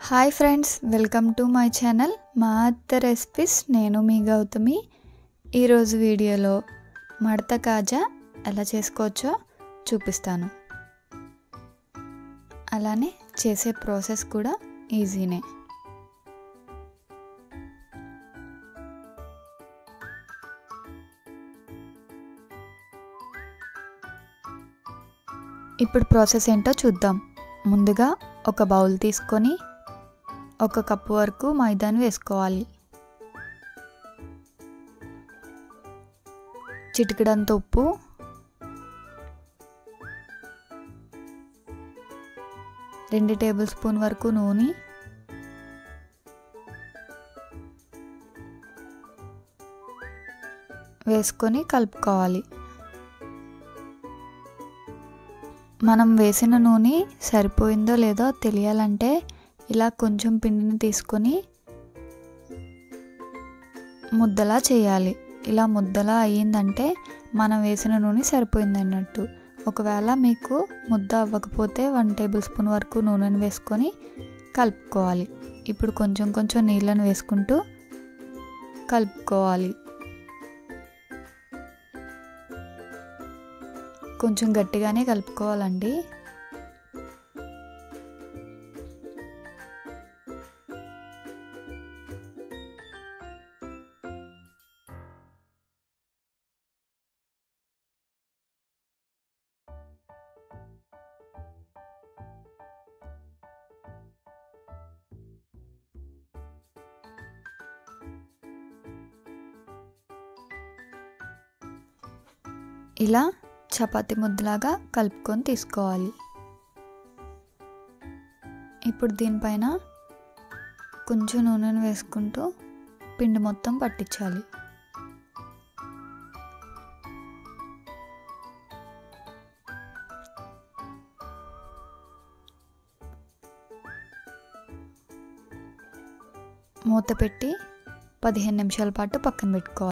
Hi friends, welcome to my channel మా అత్త recipes. నేను మీ గౌతమి. ఈరోజు వీడియోలో మడత కాజా ఎలా చేసుకోవచ్చో చూపిస్తాను. అలానే చేసే ప్రాసెస్ కూడా ఈజీనే. ఇప్పుడు ప్రాసెస్ ఏంటో చూద్దాం. ముందుగా ఒక బౌల్ తీసుకొని 1 కప్పు వరకు మైదాను వేసుకోవాలి. చిటికెడంత ఉప్పు, రెండు టేబుల్ స్పూన్ వరకు నూనె, వేసుకొని కలుపుకోవాలి. మనం వేసిన నూనె సరిపోయిందో లేదో తెలియాలంటే ఇలా కొంచెం పిండిని తీసుకొని ముద్దలా చేయాలి. ఇలా ముద్దలా అయ్యిందంటే మనం వేసిన నూనె సరిపోయింది అన్నట్టు. ఒకవేళ మీకు ముద్ద అవ్వకపోతే 1 టేబుల్ స్పూన్ వరకు నూనెను వేసుకొని కలుపుకోవాలి. ఇప్పుడు కొంచెం కొంచెం నీళ్ళను వేసుకుంటూ కలుపుకోవాలి. కొంచెం గట్టిగానే కలుపుకోవాలండి. ఇలా చపాతీ ముద్దలాగా కలుపుకొని తీసుకోవాలి. ఇప్పుడు దీనిపైన కొంచెం నూనెను వేసుకుంటూ పిండి మొత్తం పట్టించాలి. మూత పెట్టి 15 నిమిషాల పాటు పక్కన పెట్టుకోవాలి.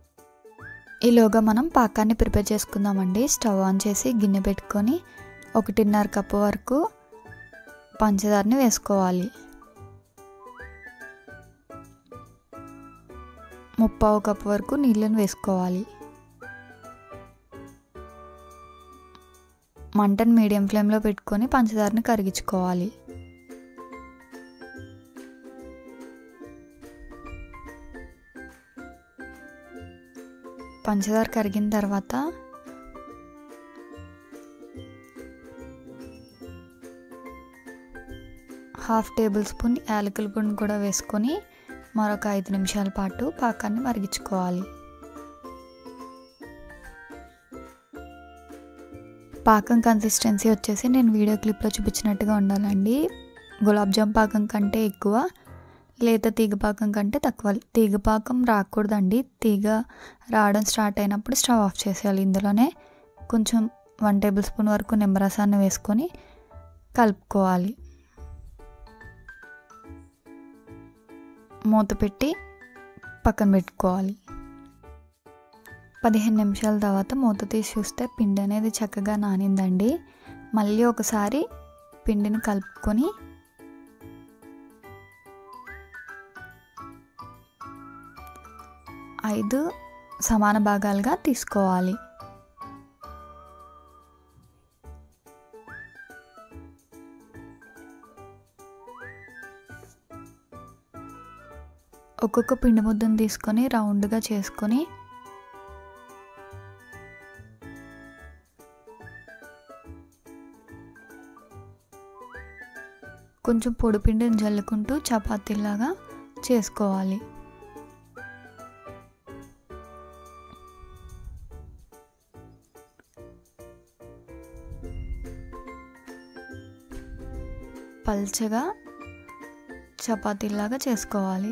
ఈలోగా మనం పాకాన్ని ప్రిపేర్ చేసుకుందామండి. స్టవ్ ఆన్ చేసి గిన్నె పెట్టుకొని 1.5 కప్పు వరకు పంచదారని వేసుకోవాలి. 1/2 కప్పు వరకు నీళ్ళని వేసుకోవాలి. మంటను మీడియం ఫ్లేమ్లో పెట్టుకొని పంచదారని కరిగించుకోవాలి. పంచదార కరిగిన తర్వాత ½ టేబుల్ స్పూన్ యాలకుల పొడిని కూడా వేసుకొని మరొక 5 నిమిషాల పాటు పాకాన్ని మరిగించుకోవాలి. పాకం కన్సిస్టెన్సీ వచ్చేసి నేను వీడియో క్లిప్లో చూపించినట్టుగా ఉండాలండి. గులాబ్ జామ్ పాకం కంటే ఎక్కువ, లేత తీగ పాకం కంటే తక్కువ. తీగ పాకం రాకూడదండి. తీగ రావడం స్టార్ట్ అయినప్పుడు స్టవ్ ఆఫ్ చేసేయాలి. ఇందులోనే కొంచెం 1 టేబుల్ స్పూన్ వరకు నిమ్మరసాన్ని వేసుకొని కలుపుకోవాలి. మూత పెట్టి పక్కన పెట్టుకోవాలి. 15 నిమిషాల తర్వాత మూత తీసి చూస్తే పిండి అనేది చక్కగా నానిందండి. మళ్ళీ ఒకసారి పిండిని కలుపుకొని ఐదు సమాన భాగాలుగా తీసుకోవాలి. ఒక్కొక్క పిండి ముద్దను తీసుకొని రౌండ్గా చేసుకొని కొంచెం పొడి పిండిని జల్లుకుంటూ చపాతీలాగా చేసుకోవాలి. పల్చగా చపాతీలాగా చేసుకోవాలి.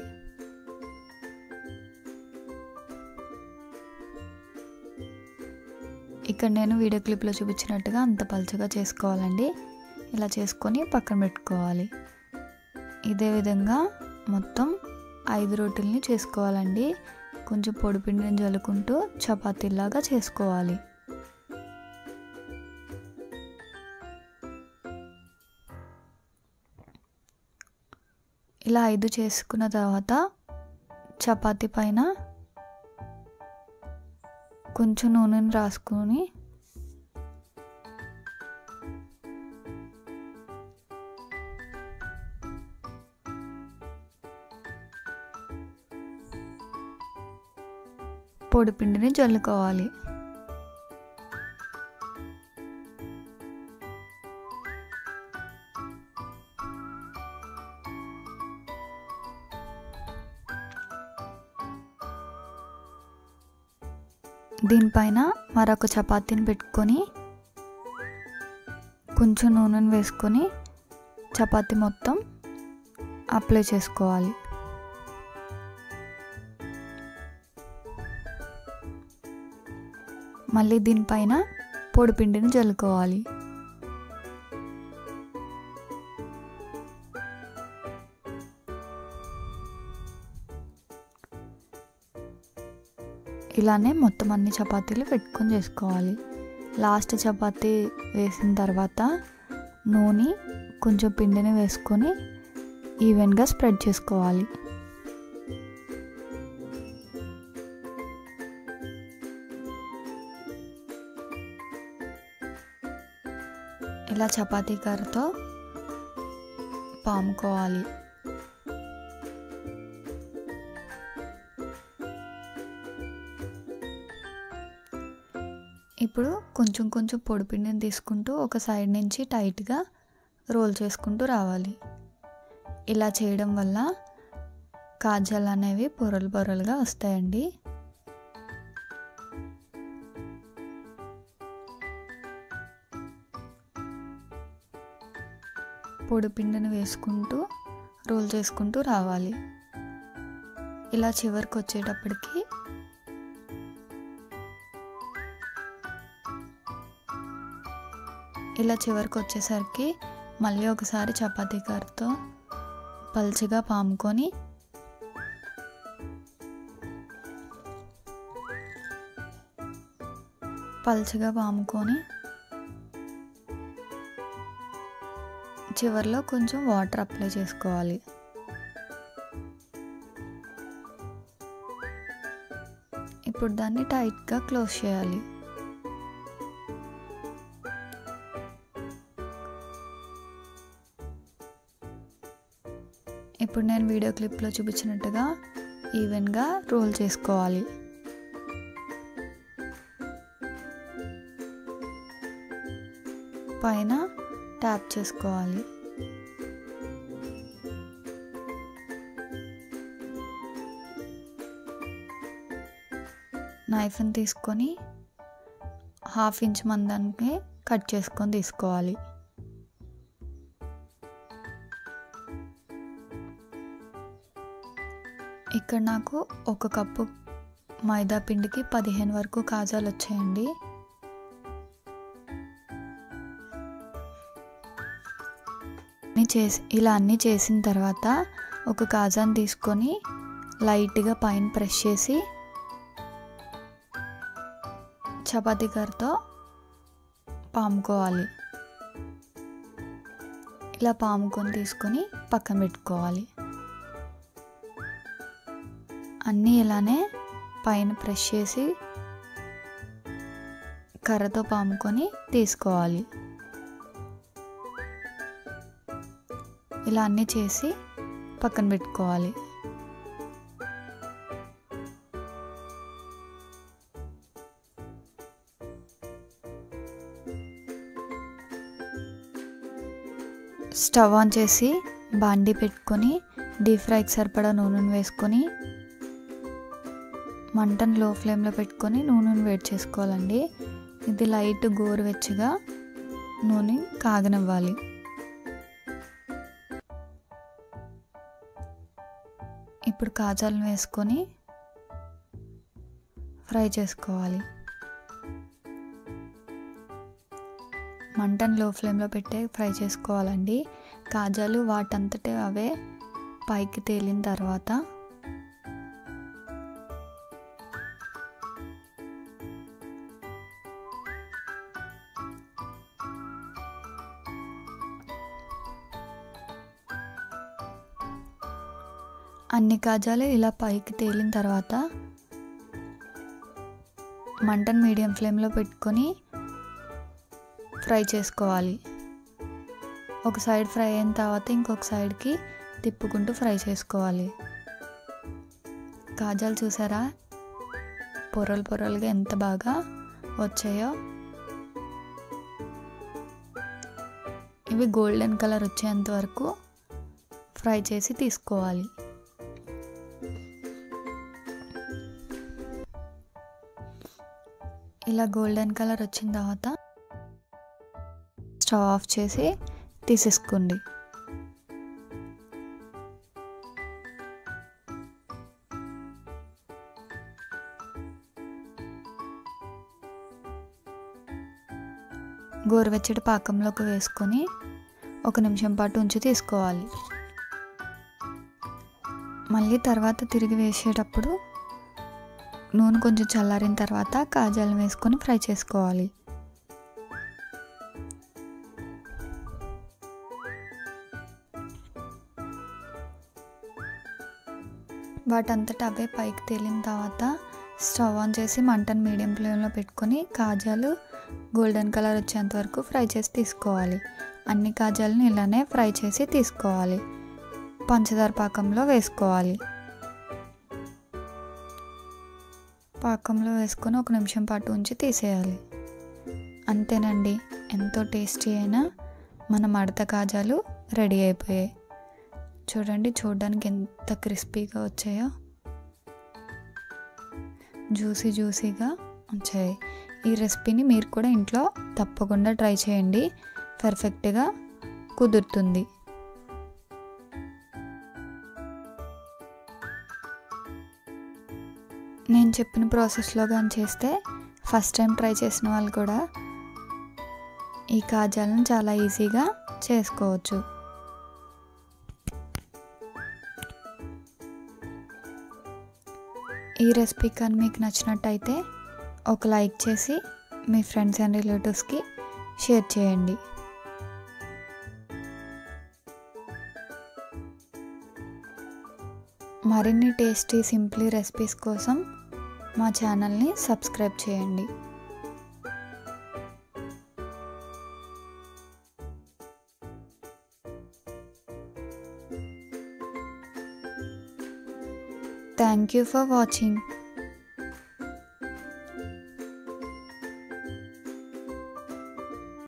ఇక్కడ నేను వీడియో క్లిప్లో చూపించినట్టుగా అంత పల్చగా చేసుకోవాలండి. ఇలా చేసుకొని పక్కన పెట్టుకోవాలి. ఇదే విధంగా మొత్తం 5 రోటీల్ని చేసుకోవాలండి. కొంచెం పొడి పిండిని జల్లుకుంటూ చపాతీలాగా చేసుకోవాలి. ఇలా 5 చేసుకున్న తర్వాత చపాతీ పైన కొంచెం నూనెని రాసుకొని పొడిపిండిని జల్లుకోవాలి. దీనిపైన మరొక చపాతీని పెట్టుకొని కొంచెం నూనెను వేసుకొని చపాతీ మొత్తం అప్లై చేసుకోవాలి. మళ్ళీ దీనిపైన పొడిపిండిని జల్లుకోవాలి. ఇలానే మొత్తం అన్ని చపాతీలు పెట్టుకొని చేసుకోవాలి. లాస్ట్ చపాతీ వేసిన తర్వాత నూనె కొంచెం పిండిని వేసుకొని ఈవెన్గా స్ప్రెడ్ చేసుకోవాలి. ఇలా చపాతీ కర్రతో పాముకోవాలి. ఇప్పుడు కొంచెం కొంచెం పొడిపిండిని తీసుకుంటూ ఒక సైడ్ నుంచి టైట్గా రోల్ చేసుకుంటూ రావాలి. ఇలా చేయడం వల్ల కాజాలు అనేవి పొరలు పొరలుగా వస్తాయండి. పొడిపిండిని వేసుకుంటూ రోల్ చేసుకుంటూ రావాలి. ఇలా చివరికి వచ్చేటప్పటికి వచ్చేసరికి మళ్ళీ ఒకసారి చపాతీ కర్రతో పల్చగా పాముకొని చివర్లో కొంచెం వాటర్ అప్లై చేసుకోవాలి. ఇప్పుడు దాన్ని టైట్గా క్లోజ్ చేయాలి. ఇప్పుడు నేను వీడియో క్లిప్లో చూపించినట్టుగా ఈవెన్గా రోల్ చేసుకోవాలి. పైన ట్యాప్ చేసుకోవాలి. నైఫ్ని తీసుకొని 1/2 ఇంచ్ మందానికి కట్ చేసుకొని తీసుకోవాలి. ఇక్కడ నాకు 1 కప్పు మైదా పిండికి 15 వరకు కాజాలు వచ్చాయండి. ఇలా అన్నీ చేసిన తర్వాత ఒక కాజాని తీసుకొని లైట్గా పైన ప్రెస్ చేసి చపాతీ కర్రతో పాముకోవాలి. ఇలా పాముకొని తీసుకొని పక్కన పెట్టుకోవాలి. అన్నీ ఇలానే పైన ప్రెస్ చేసి కర్రతో పాముకొని తీసుకోవాలి. ఇలా అన్నీ చేసి పక్కన పెట్టుకోవాలి. స్టవ్ ఆన్ చేసి బాండీ పెట్టుకొని డీప్ ఫ్రైకి సరిపడా నూనెను వేసుకొని మంటను లో ఫ్లేమ్లో పెట్టుకొని నూనెను వేడి చేసుకోవాలండి. ఇది లైట్ గోరువెచ్చగా నూనె కాగనివ్వాలి. ఇప్పుడు కాజాలను వేసుకొని ఫ్రై చేసుకోవాలి. మంటను లో ఫ్లేమ్లో పెట్టే ఫ్రై చేసుకోవాలండి. కాజాలు వాటంతటే అవే పైకి తేలిన తర్వాత అన్ని కాజాలు ఇలా పైకి తేలిన తర్వాత మంటను మీడియం ఫ్లేమ్లో పెట్టుకొని ఫ్రై చేసుకోవాలి. ఒక సైడ్ ఫ్రై అయిన తర్వాత ఇంకొక సైడ్కి తిప్పుకుంటూ ఫ్రై చేసుకోవాలి. కాజాలు చూసారా పొరలు పొరలుగా ఎంత బాగా వచ్చాయో. ఇవి గోల్డెన్ కలర్ వచ్చేంత వరకు ఫ్రై చేసి తీసుకోవాలి. ఇలా గోల్డెన్ కలర్ వచ్చిన తర్వాత స్టవ్ ఆఫ్ చేసి తీసేసుకోండి. గోరువెచ్చటి పాకంలోకి వేసుకొని 1 నిమిషం పాటు ఉంచి తీసుకోవాలి. మళ్ళీ తర్వాత తిరిగి వేసేటప్పుడు నూనె కొంచెం చల్లారిన తర్వాత కాజాలను వేసుకొని ఫ్రై చేసుకోవాలి. వాటంతటా అవే పైకి తేలిన తర్వాత స్టవ్ ఆన్ చేసి మంటను మీడియం ఫ్లేమ్లో పెట్టుకొని కాజాలు గోల్డెన్ కలర్ వచ్చేంత వరకు ఫ్రై చేసి తీసుకోవాలి. అన్ని కాజాలను ఇలానే ఫ్రై చేసి తీసుకోవాలి. పంచదార పాకంలో వేసుకోవాలి. పాకంలో వేసుకొని 1 నిమిషం పాటు ఉంచి తీసేయాలి. అంతేనండి, ఎంతో టేస్టీ అయిన మన మడత కాజాలు రెడీ అయిపోయాయి. చూడండి, చూడడానికి ఎంత క్రిస్పీగా వచ్చాయో, జ్యూసీగా వచ్చాయి. ఈ రెసిపీని మీరు కూడా ఇంట్లో తప్పకుండా ట్రై చేయండి, పర్ఫెక్ట్గా కుదురుతుంది. నేను చెప్పిన ప్రాసెస్లో కానీ చేస్తే ఫస్ట్ టైం ట్రై చేసిన వాళ్ళు కూడా ఈ కాజాలను చాలా ఈజీగా చేసుకోవచ్చు. ఈ రెసిపీ కానీ మీకు నచ్చినట్టయితే ఒక లైక్ చేసి మీ ఫ్రెండ్స్ అండ్ రిలేటివ్స్కి షేర్ చేయండి. మరిన్ని టేస్టీ సింప్లీ రెసిపీస్ కోసం మా ఛానల్ని సబ్స్క్రైబ్ చేయండి. Thank you for watching.